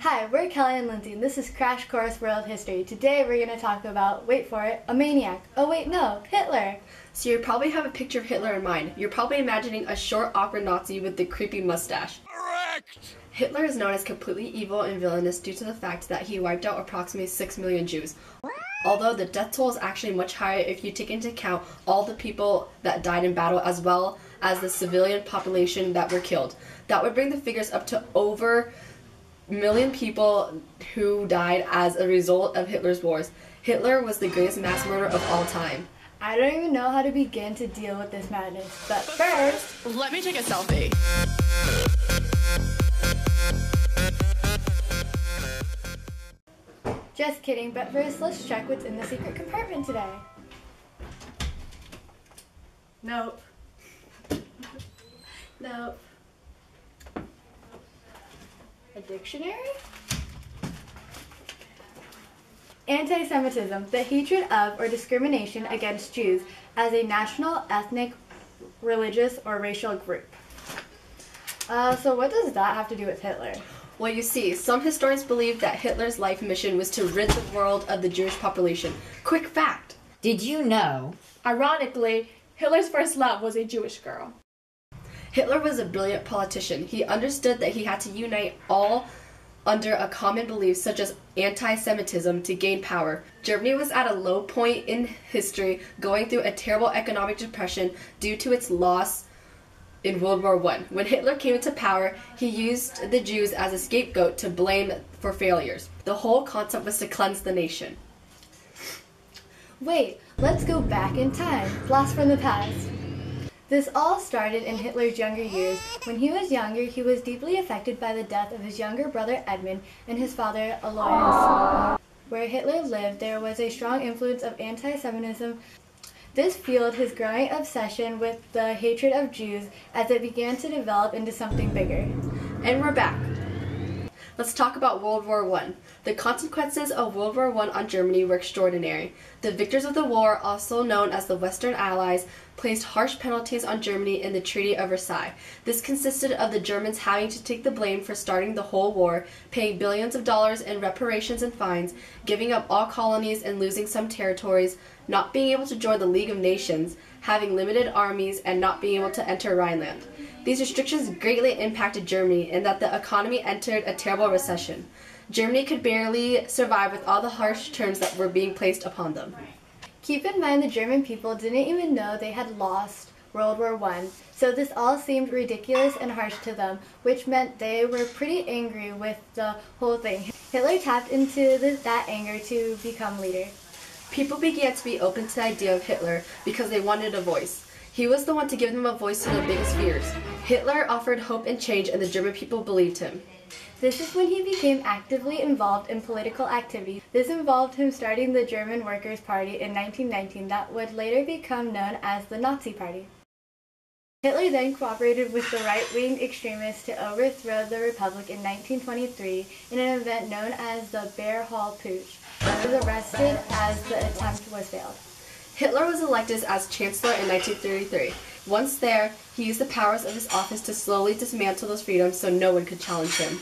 Hi, we're Kelly and Lindsay, and this is Crash Course World History. Today we're going to talk about, wait for it, a maniac. Oh wait, no, Hitler. So you probably have a picture of Hitler in mind. You're probably imagining a short, awkward Nazi with the creepy mustache. Correct! Hitler is known as completely evil and villainous due to the fact that he wiped out approximately 6 million Jews. Although the death toll is actually much higher if you take into account all the people that died in battle as well as the civilian population that were killed. That would bring the figures up to over a million people who died as a result of Hitler's wars. Hitler was the greatest mass murderer of all time. I don't even know how to begin to deal with this madness, but first, Let me take a selfie. just kidding, but first let's check what's in the secret compartment today. Nope. Nope. A dictionary? Anti-Semitism, the hatred of or discrimination against Jews as a national, ethnic, religious, or racial group. So what does that have to do with Hitler? Well, you see, some historians believe that Hitler's life mission was to rid the world of the Jewish population. Quick fact! Did you know? Ironically, Hitler's first love was a Jewish girl. Hitler was a brilliant politician. He understood that he had to unite all under a common belief such as anti-Semitism to gain power. Germany was at a low point in history, going through a terrible economic depression due to its loss in World War I. When Hitler came into power, he used the Jews as a scapegoat to blame for failures. The whole concept was to cleanse the nation. Wait, let's go back in time. Blast from the past. This all started in Hitler's younger years. When he was younger, he was deeply affected by the death of his younger brother Edmund and his father Alois. Where Hitler lived, there was a strong influence of anti-Semitism. This fueled his growing obsession with the hatred of Jews as it began to develop into something bigger. And we're back. Let's talk about World War I. The consequences of World War I on Germany were extraordinary. The victors of the war, also known as the Western Allies, placed harsh penalties on Germany in the Treaty of Versailles. This consisted of the Germans having to take the blame for starting the whole war, paying billions of dollars in reparations and fines, giving up all colonies and losing some territories, not being able to join the League of Nations, having limited armies, and not being able to enter Rhineland. These restrictions greatly impacted Germany in that the economy entered a terrible recession. Germany could barely survive with all the harsh terms that were being placed upon them. Keep in mind the German people didn't even know they had lost World War I, so this all seemed ridiculous and harsh to them, which meant they were pretty angry with the whole thing. Hitler tapped into that anger to become leader. People began to be open to the idea of Hitler because they wanted a voice. He was the one to give them a voice to their biggest fears. Hitler offered hope and change, and the German people believed him. This is when he became actively involved in political activity. This involved him starting the German Workers' Party in 1919 that would later become known as the Nazi Party. Hitler then cooperated with the right-wing extremists to overthrow the Republic in 1923 in an event known as the Bear Hall Putsch. He was arrested as the attempt was failed. Hitler was elected as Chancellor in 1933. Once there, he used the powers of his office to slowly dismantle those freedoms so no one could challenge him.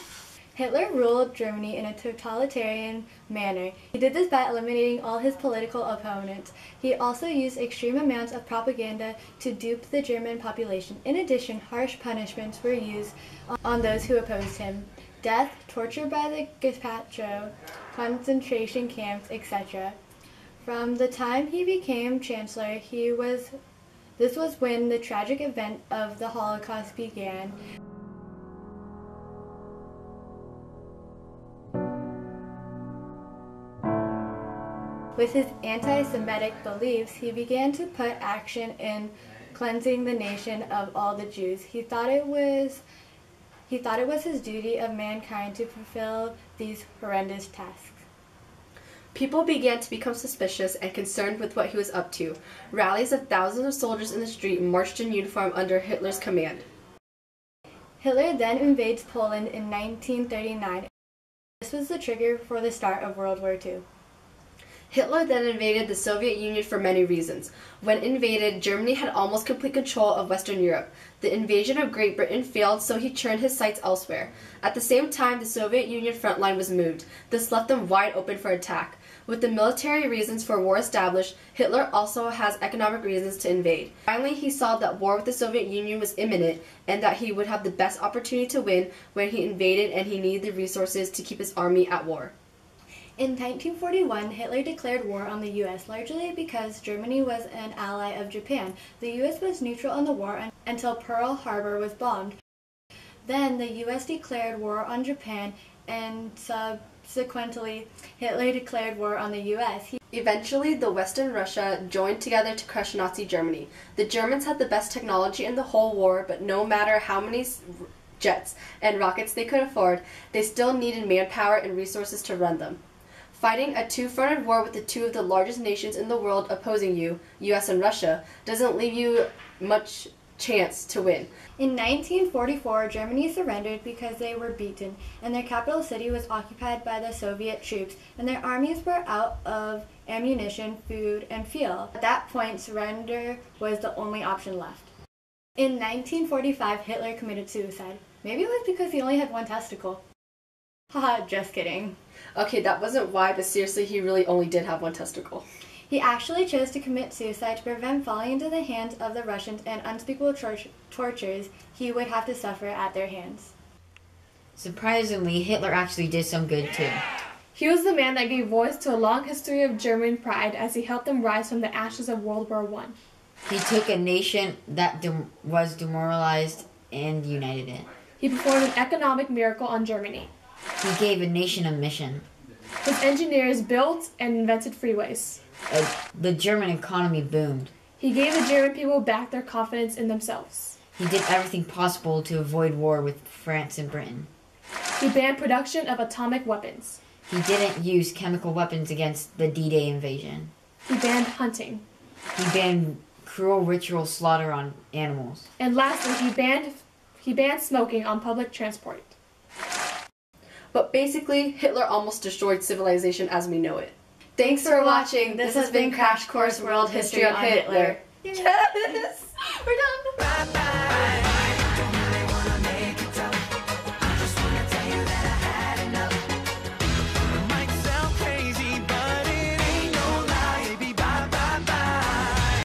Hitler ruled Germany in a totalitarian manner. He did this by eliminating all his political opponents. He also used extreme amounts of propaganda to dupe the German population. In addition, harsh punishments were used on those who opposed him. Death, torture by the Gestapo, concentration camps, etc. From the time he became Chancellor, this was when the tragic event of the Holocaust began. With his anti-Semitic beliefs, he began to put action in cleansing the nation of all the Jews. He thought it was his duty of mankind to fulfill these horrendous tasks. People began to become suspicious and concerned with what he was up to. Rallies of thousands of soldiers in the street marched in uniform under Hitler's command. Hitler then invades Poland in 1939. This was the trigger for the start of World War II. Hitler then invaded the Soviet Union for many reasons. When invaded, Germany had almost complete control of Western Europe. The invasion of Great Britain failed, so he turned his sights elsewhere. At the same time, the Soviet Union front line was moved. This left them wide open for attack. With the military reasons for war established, Hitler also has economic reasons to invade. Finally, he saw that war with the Soviet Union was imminent and that he would have the best opportunity to win when he invaded, and he needed the resources to keep his army at war. In 1941, Hitler declared war on the U.S. largely because Germany was an ally of Japan. The U.S. was neutral on the war until Pearl Harbor was bombed. Then the U.S. declared war on Japan, and subsequently Hitler declared war on the U.S. Eventually, the Western Russia joined together to crush Nazi Germany. The Germans had the best technology in the whole war, but no matter how many jets and rockets they could afford, they still needed manpower and resources to run them. Fighting a two-fronted war with the two of the largest nations in the world opposing you, US and Russia, doesn't leave you much chance to win. In 1944, Germany surrendered because they were beaten, and their capital city was occupied by the Soviet troops, and their armies were out of ammunition, food, and fuel. At that point, surrender was the only option left. In 1945, Hitler committed suicide. Maybe it was because he only had one testicle. Haha, just kidding. Okay, that wasn't why, but seriously, he really only did have one testicle. He actually chose to commit suicide to prevent falling into the hands of the Russians and unspeakable tortures he would have to suffer at their hands. Surprisingly, Hitler actually did some good too. He was the man that gave voice to a long history of German pride as he helped them rise from the ashes of World War I. He took a nation that was demoralized and united it. He performed an economic miracle on Germany. He gave a nation a mission. His engineers built and invented freeways. The German economy boomed. He gave the German people back their confidence in themselves. He did everything possible to avoid war with France and Britain. He banned production of atomic weapons. He didn't use chemical weapons against the D-Day invasion. He banned hunting. He banned cruel ritual slaughter on animals. And lastly, he banned smoking on public transport. But basically, Hitler almost destroyed civilization as we know it. Thanks for watching. This has been Crash Course World History on Hitler. Yes! We're done! Bye-bye.